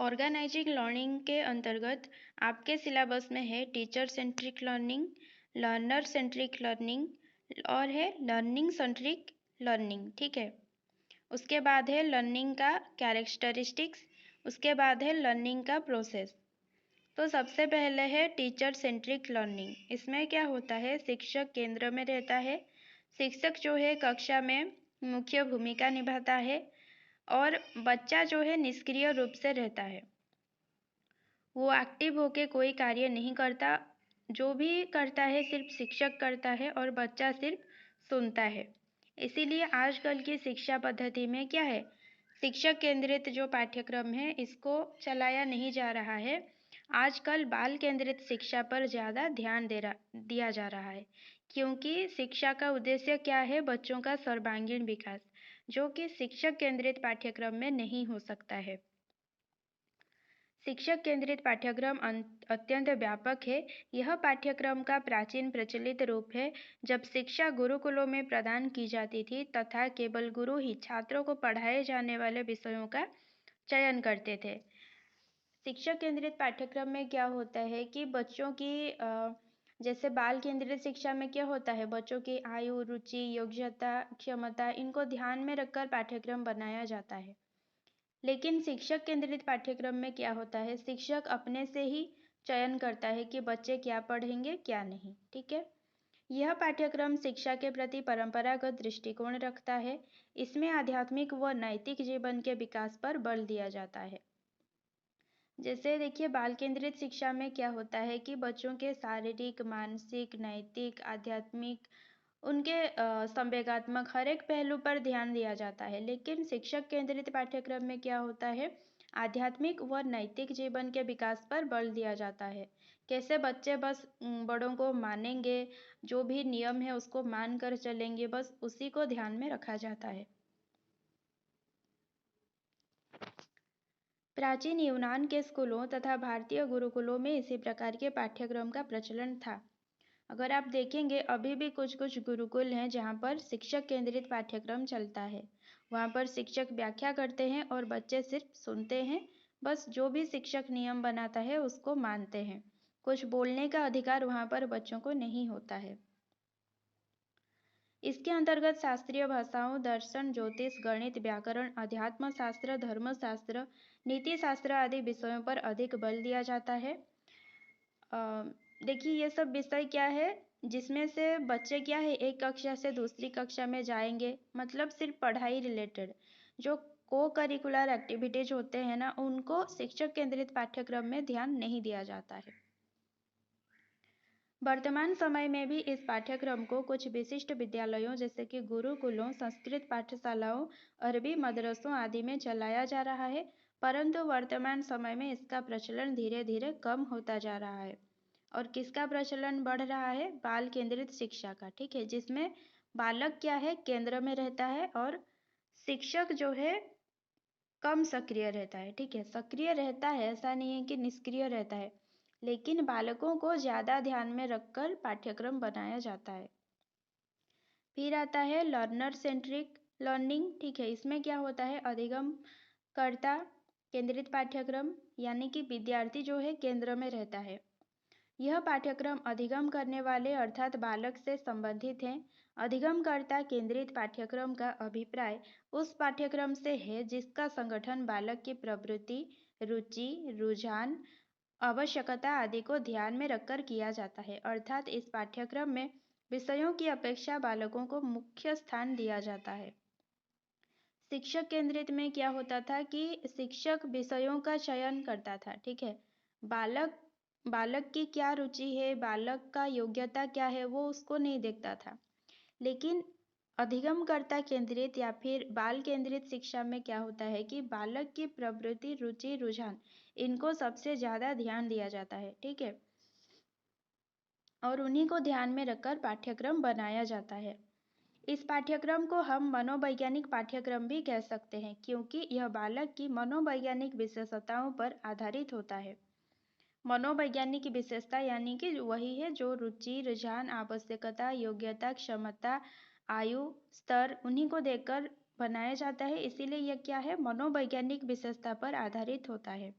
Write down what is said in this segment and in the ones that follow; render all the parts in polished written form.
Organising learning के अंतर्गत आपके सिलेबस में है teacher centric learning, learner centric learning और है लर्निंग सेंट्रिक लर्निंग। ठीक है। उसके बाद है लर्निंग का कैरेक्टरिस्टिक्स, उसके बाद है लर्निंग का प्रोसेस। तो सबसे पहले है टीचर सेंट्रिक लर्निंग। इसमें क्या होता है, शिक्षक केंद्र में रहता है। शिक्षक जो है कक्षा में मुख्य भूमिका निभाता है और बच्चा जो है निष्क्रिय रूप से रहता है। वो एक्टिव होके कोई कार्य नहीं करता, जो भी करता है सिर्फ शिक्षक करता है और बच्चा सिर्फ सुनता है। इसीलिए आजकल की शिक्षा पद्धति में क्या है, शिक्षक केंद्रित जो पाठ्यक्रम है इसको चलाया नहीं जा रहा है। आजकल बाल केंद्रित शिक्षा पर ज़्यादा ध्यान दिया जा रहा है, क्योंकि शिक्षा का उद्देश्य क्या है, बच्चों का सर्वांगीण विकास, जो कि शिक्षक केंद्रित पाठ्यक्रम में नहीं हो सकता है। शिक्षक केंद्रित पाठ्यक्रम अत्यंत व्यापक है। यह पाठ्यक्रम का प्राचीन प्रचलित रूप है, जब शिक्षा गुरुकुलों में प्रदान की जाती थी तथा केवल गुरु ही छात्रों को पढ़ाए जाने वाले विषयों का चयन करते थे। शिक्षक केंद्रित पाठ्यक्रम में क्या होता है कि बच्चों की जैसे बाल केंद्रित शिक्षा में क्या होता है, बच्चों की आयु, रुचि, योग्यता, क्षमता, इनको ध्यान में रखकर पाठ्यक्रम बनाया जाता है। लेकिन शिक्षक केंद्रित पाठ्यक्रम में क्या होता है, शिक्षक अपने से ही चयन करता है कि बच्चे क्या पढ़ेंगे क्या नहीं। ठीक है। यह पाठ्यक्रम शिक्षा के प्रति परंपरागत दृष्टिकोण रखता है। इसमें आध्यात्मिक व नैतिक जीवन के विकास पर बल दिया जाता है। जैसे देखिए, बाल केंद्रित शिक्षा में क्या होता है कि बच्चों के शारीरिक, मानसिक, नैतिक, आध्यात्मिक, उनके संवेगात्मक हर एक पहलू पर ध्यान दिया जाता है। लेकिन शिक्षक केंद्रित पाठ्यक्रम में क्या होता है, आध्यात्मिक व नैतिक जीवन के विकास पर बल दिया जाता है। कैसे बच्चे बस बड़ों को मानेंगे, जो भी नियम है उसको मान कर चलेंगे, बस उसी को ध्यान में रखा जाता है। प्राचीन यूनान के स्कूलों तथा भारतीय गुरुकुलों में इसी प्रकार के पाठ्यक्रम का प्रचलन था। अगर आप देखेंगे, अभी भी कुछ कुछ गुरुकुल हैं जहाँ पर शिक्षक केंद्रित पाठ्यक्रम चलता है। वहाँ पर शिक्षक व्याख्या करते हैं और बच्चे सिर्फ सुनते हैं, बस जो भी शिक्षक नियम बनाता है उसको मानते हैं। कुछ बोलने का अधिकार वहाँ पर बच्चों को नहीं होता है। इसके अंतर्गत शास्त्रीय भाषाओं, दर्शन, ज्योतिष, गणित, व्याकरण, अध्यात्म शास्त्र, धर्मशास्त्र, नीति शास्त्र आदि विषयों पर अधिक बल दिया जाता है। देखिए, ये सब विषय क्या है, जिसमें से बच्चे क्या है, एक कक्षा से दूसरी कक्षा में जाएंगे, मतलब सिर्फ पढ़ाई रिलेटेड जो को करिकुलर एक्टिविटीज होते हैं ना, उनको शिक्षक केंद्रित पाठ्यक्रम में ध्यान नहीं दिया जाता है। वर्तमान समय में भी इस पाठ्यक्रम को कुछ विशिष्ट विद्यालयों जैसे कि गुरुकुलों, संस्कृत पाठशालाओं, अरबी मदरसों आदि में चलाया जा रहा है, परंतु वर्तमान समय में इसका प्रचलन धीरे धीरे कम होता जा रहा है। और किसका प्रचलन बढ़ रहा है, बाल केंद्रित शिक्षा का। ठीक है, जिसमें बालक क्या है, केंद्र में रहता है और शिक्षक जो है कम सक्रिय रहता है। ठीक है, सक्रिय रहता है, ऐसा नहीं है कि निष्क्रिय रहता है, लेकिन बालकों को ज़्यादा ध्यान में रखकर पाठ्यक्रम बनाया जाता है। फिर आता है लर्नर सेंट्रिक लर्निंग। ठीक है, इसमें क्या होता है, अधिगमकर्ता केंद्रित पाठ्यक्रम, यानी कि विद्यार्थी जो है केंद्र में रहता है। यह पाठ्यक्रम अधिगम करने वाले अर्थात बालक से संबंधित है। अधिगमकर्ता केंद्रित पाठ्यक्रम का अभिप्राय उस पाठ्यक्रम से है जिसका संगठन बालक की प्रवृत्ति, रुचि, रुझान, आवश्यकता आदि को ध्यान में रखकर किया जाता है। अर्थात इस पाठ्यक्रम में विषयों की अपेक्षा बालकों को मुख्य स्थान दिया जाता है। शिक्षक केंद्रित में क्या होता था कि शिक्षक विषयों का चयन करता था। ठीक है, बालक की क्या रुचि है, बालक का योग्यता क्या है, वो उसको नहीं देखता था। लेकिन अधिगमकर्ता केंद्रित या फिर बाल केंद्रित शिक्षा में क्या होता है कि बालक की प्रवृत्ति, रुचि, रुझान, इनको सबसे ज़्यादा ध्यान दिया जाता है। ठीक है, और उन्हीं को ध्यान में रखकर पाठ्यक्रम बनाया जाता है। इस पाठ्यक्रम को हम मनोवैज्ञानिक पाठ्यक्रम भी कह सकते हैं, क्योंकि यह बालक की मनोवैज्ञानिक विशेषताओं पर आधारित होता है। मनोवैज्ञानिक विशेषता यानी कि वही है जो रुचि, रुझान, आवश्यकता, योग्यता, क्षमता, आयु, स्तर, उन्हीं को देखकर बनाया जाता है। इसीलिए यह क्या है, मनोवैज्ञानिक विशेषता पर आधारित होता है।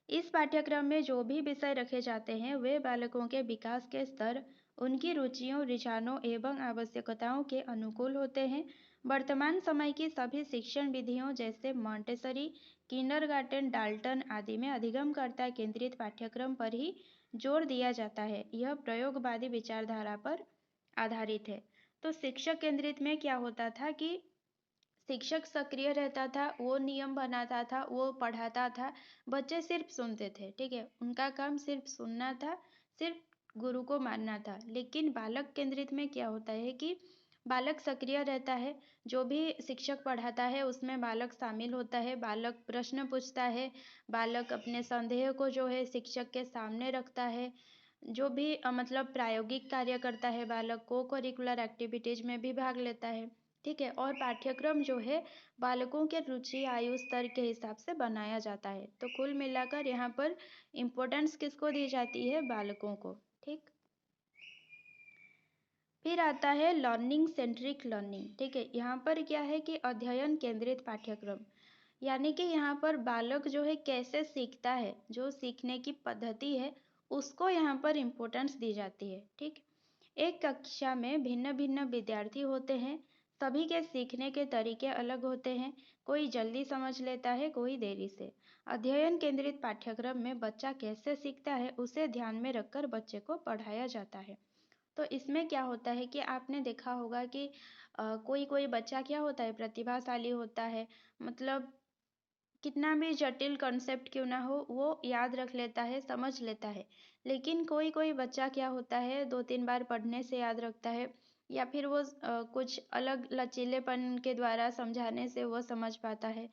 इस पाठ्यक्रम में जो भी विषय रखे जाते हैं वे बालकों के विकास के स्तर, उनकी रुचियों, रुझानों एवं आवश्यकताओं के अनुकूल होते हैं। वर्तमान समय की सभी शिक्षण विधियों जैसे मॉन्टेसरी, किंडरगार्टन, डाल्टन आदि में अधिगमकर्ता केंद्रित पाठ्यक्रम पर ही जोर दिया जाता है। यह प्रयोगवादी विचारधारा पर आधारित है। तो शिक्षक केंद्रित में क्या होता था कि शिक्षक सक्रिय रहता था, वो नियम बनाता था, वो पढ़ाता था, बच्चे सिर्फ सुनते थे। ठीक है, उनका काम सिर्फ सुनना था, सिर्फ गुरु को मानना था। लेकिन बालक केंद्रित में क्या होता है कि बालक सक्रिय रहता है, जो भी शिक्षक पढ़ाता है उसमें बालक शामिल होता है, बालक प्रश्न पूछता है, बालक अपने संदेह को जो है शिक्षक के सामने रखता है, जो भी मतलब प्रायोगिक कार्य करता है, बालक को करिकुलर एक्टिविटीज में भी भाग लेता है। ठीक है, और पाठ्यक्रम जो है बालकों के रुचि आयु स्तर के हिसाब से बनाया जाता है। तो कुल मिलाकर यहाँ पर इम्पोर्टेंस किसको दी जाती है? बालकों को। ठीक, फिर आता है लर्निंग सेंट्रिक लर्निंग। ठीक है, यहाँ पर क्या है कि अध्ययन केंद्रित पाठ्यक्रम, यानी कि यहाँ पर बालक जो है कैसे सीखता है, जो सीखने की पद्धति है उसको यहाँ पर इम्पोर्टेंस दी जाती है। ठीक, एक कक्षा में भिन्न भिन्न विद्यार्थी होते हैं, सभी के सीखने के तरीके अलग होते हैं, कोई जल्दी समझ लेता है, कोई देरी से। अध्ययन केंद्रित पाठ्यक्रम में बच्चा कैसे सीखता है उसे ध्यान में रखकर बच्चे को पढ़ाया जाता है। तो इसमें क्या होता है कि आपने देखा होगा कि कोई कोई बच्चा क्या होता है, प्रतिभाशाली होता है, मतलब कितना भी जटिल कॉन्सेप्ट क्यों ना हो वो याद रख लेता है, समझ लेता है। लेकिन कोई कोई बच्चा क्या होता है, 2-3 बार पढ़ने से याद रखता है, या फिर वो कुछ अलग लचीलेपन के द्वारा समझाने से वो समझ पाता है।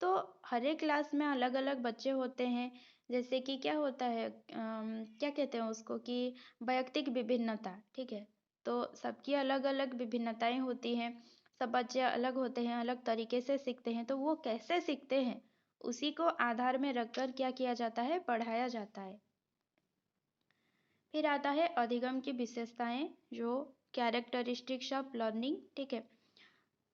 तो हर एक क्लास में अलग अलग बच्चे होते हैं। जैसे कि क्या होता है, क्या कहते हैं उसको कि वैयक्तिक विभिन्नता। ठीक है, तो सबकी अलग अलग विभिन्नताएं होती हैं, सब बच्चे अलग होते हैं, अलग तरीके से सीखते हैं। तो वो कैसे सीखते हैं उसी को आधार में रखकर क्या किया जाता है, पढ़ाया जाता है। फिर आता है अधिगम की विशेषताएं, जो कैरेक्टरिस्टिक्स ऑफ लर्निंग। ठीक है,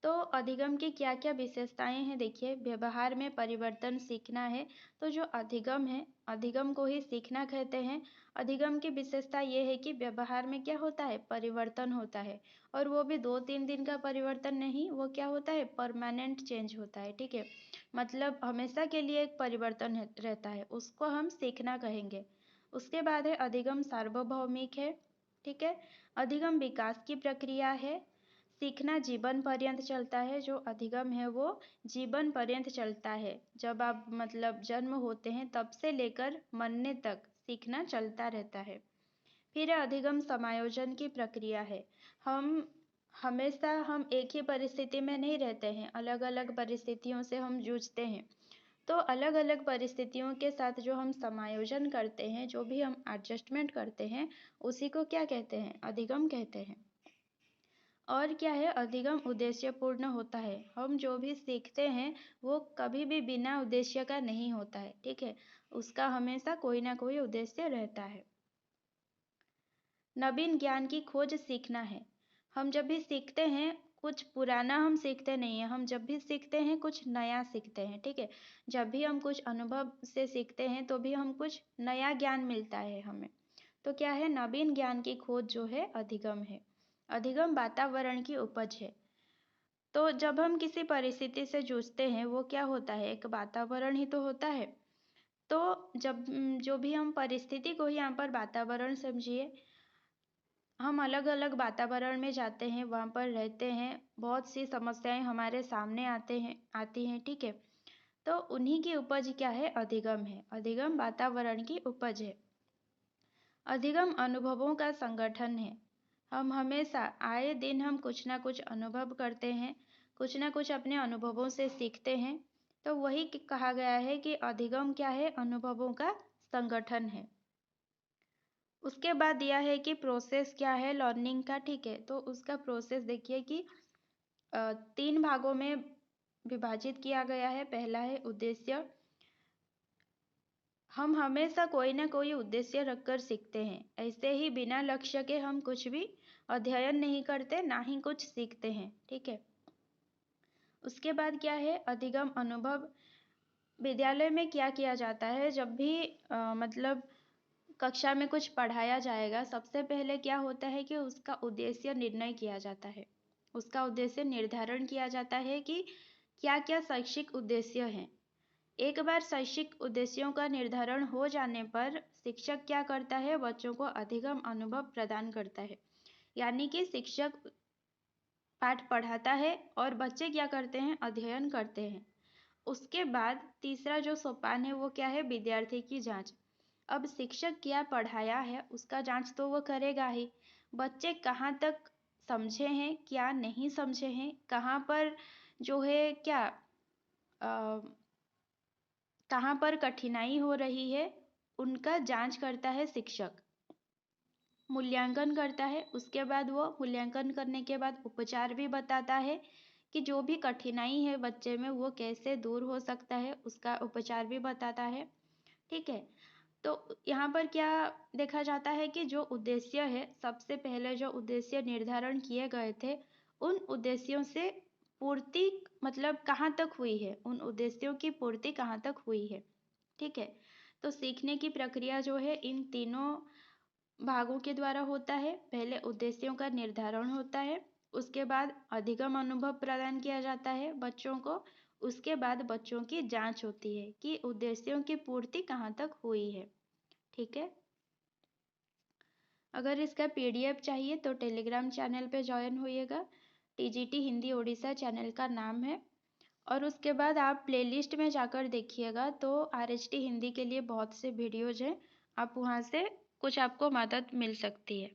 तो अधिगम की क्या क्या विशेषताएं हैं, देखिए। व्यवहार में परिवर्तन सीखना है, तो जो अधिगम है, अधिगम को ही सीखना कहते हैं। अधिगम की विशेषता ये है कि व्यवहार में क्या होता है, परिवर्तन होता है, और वो भी 2-3 दिन का परिवर्तन नहीं, वो क्या होता है, परमानेंट चेंज होता है। ठीक है, मतलब हमेशा के लिए एक परिवर्तन रहता है, उसको हम सीखना कहेंगे। उसके बाद है अधिगम सार्वभौमिक है। ठीक है, अधिगम विकास की प्रक्रिया है, सीखना जीवन पर्यंत चलता है। जो अधिगम है वो जीवन पर्यंत चलता है, जब आप मतलब जन्म होते हैं तब से लेकर मरने तक सीखना चलता रहता है। फिर अधिगम समायोजन की प्रक्रिया है, हम हमेशा हम एक ही परिस्थिति में नहीं रहते हैं, अलग अलग परिस्थितियों से हम जूझते हैं। तो अलग अलग परिस्थितियों के साथ जो हम समायोजन करते हैं, जो भी हम एडजस्टमेंट करते हैं, उसी को क्या कहते हैं, अधिगम कहते हैं। और क्या है, अधिगम उद्देश्यपूर्ण होता है, हम जो भी सीखते हैं वो कभी भी बिना उद्देश्य का नहीं होता है। ठीक है, उसका हमेशा कोई ना कोई उद्देश्य रहता है। नवीन ज्ञान की खोज सीखना है, हम जब भी सीखते हैं कुछ पुराना हम सीखते नहीं हैं, हम जब भी सीखते हैं कुछ नया सीखते हैं। ठीक है, जब भी हम कुछ अनुभव से सीखते हैं तो भी हम कुछ नया ज्ञान मिलता है हमें। तो क्या है, नवीन ज्ञान की खोज जो है अधिगम है। अधिगम वातावरण की उपज है, तो जब हम किसी परिस्थिति से जूझते हैं वो क्या होता है, एक वातावरण ही तो होता है। तो जब जो भी हम परिस्थिति को ही यहाँ पर वातावरण समझिए, हम अलग अलग वातावरण में जाते हैं, वहाँ पर रहते हैं, बहुत सी समस्याएं हमारे सामने आती हैं। ठीक है, तो उन्हीं की उपज क्या है, अधिगम है। अधिगम वातावरण की उपज है। अधिगम अनुभवों का संगठन है, हम हमेशा आए दिन हम कुछ ना कुछ अनुभव करते हैं, कुछ ना कुछ अपने अनुभवों से सीखते हैं। तो वही कहा गया है कि अधिगम क्या है, अनुभवों का संगठन है। उसके बाद दिया है कि प्रोसेस क्या है लर्निंग का। ठीक है, तो उसका प्रोसेस देखिए कि 3 भागों में विभाजित किया गया है। पहला है उद्देश्य, हम हमेशा कोई ना कोई उद्देश्य रखकर सीखते हैं, ऐसे ही बिना लक्ष्य के हम कुछ भी अध्ययन नहीं करते, ना ही कुछ सीखते हैं। ठीक है, उसके बाद क्या है, अधिगम अनुभव, विद्यालय में क्या किया जाता है जब भी मतलब कक्षा में कुछ पढ़ाया जाएगा, सबसे पहले क्या होता है कि उसका उद्देश्य निर्णय किया जाता है। उसका उद्देश्य निर्धारण किया जाता है कि क्या-क्या शैक्षिक उद्देश्य हैं। एक बार शैक्षिक उद्देश्यों का निर्धारण हो जाने पर शिक्षक क्या करता है, बच्चों को अधिगम अनुभव प्रदान करता है। यानी कि शिक्षक पाठ पढ़ाता है और बच्चे क्या करते हैं, अध्ययन करते हैं। उसके बाद तीसरा जो सोपान है वो क्या है, विद्यार्थी की जांच। अब शिक्षक क्या पढ़ाया है उसका जांच तो वो करेगा ही। बच्चे कहाँ तक समझे हैं, क्या नहीं समझे हैं, कहाँ पर जो है क्या कहाँ पर कठिनाई हो रही है, उनका जांच करता है शिक्षक। मूल्यांकन करता है, उसके बाद वो मूल्यांकन करने के बाद उपचार भी बताता है कि जो भी कठिनाई है बच्चे में वो कैसे दूर हो सकता है, उसका उपचार भी बताता है। ठीक है। तो यहाँ पर क्या देखा जाता है कि जो उद्देश्य है, सबसे पहले जो उद्देश्य निर्धारण किए गए थे, उन उद्देश्यों से पूर्ति मतलब कहाँ तक हुई है, उन उद्देश्यों की पूर्ति कहाँ तक हुई है। ठीक है। तो सीखने की प्रक्रिया जो है इन तीनों भागों के द्वारा होता है। पहले उद्देश्यों का निर्धारण होता है, उसके बाद अधिगम अनुभव प्रदान किया जाता है बच्चों को, उसके बाद बच्चों की जांच होती है कि उद्देश्यों की पूर्ति कहाँ तक हुई है। ठीक है। अगर इसका पीडीएफ चाहिए तो टेलीग्राम चैनल पे ज्वाइन होइएगा। टीजीटी हिंदी ओडिशा चैनल का नाम है। और उसके बाद आप प्लेलिस्ट में जाकर देखिएगा तो आरएचटी हिंदी के लिए बहुत से वीडियोज हैं, आप वहाँ से कुछ आपको मदद मिल सकती है।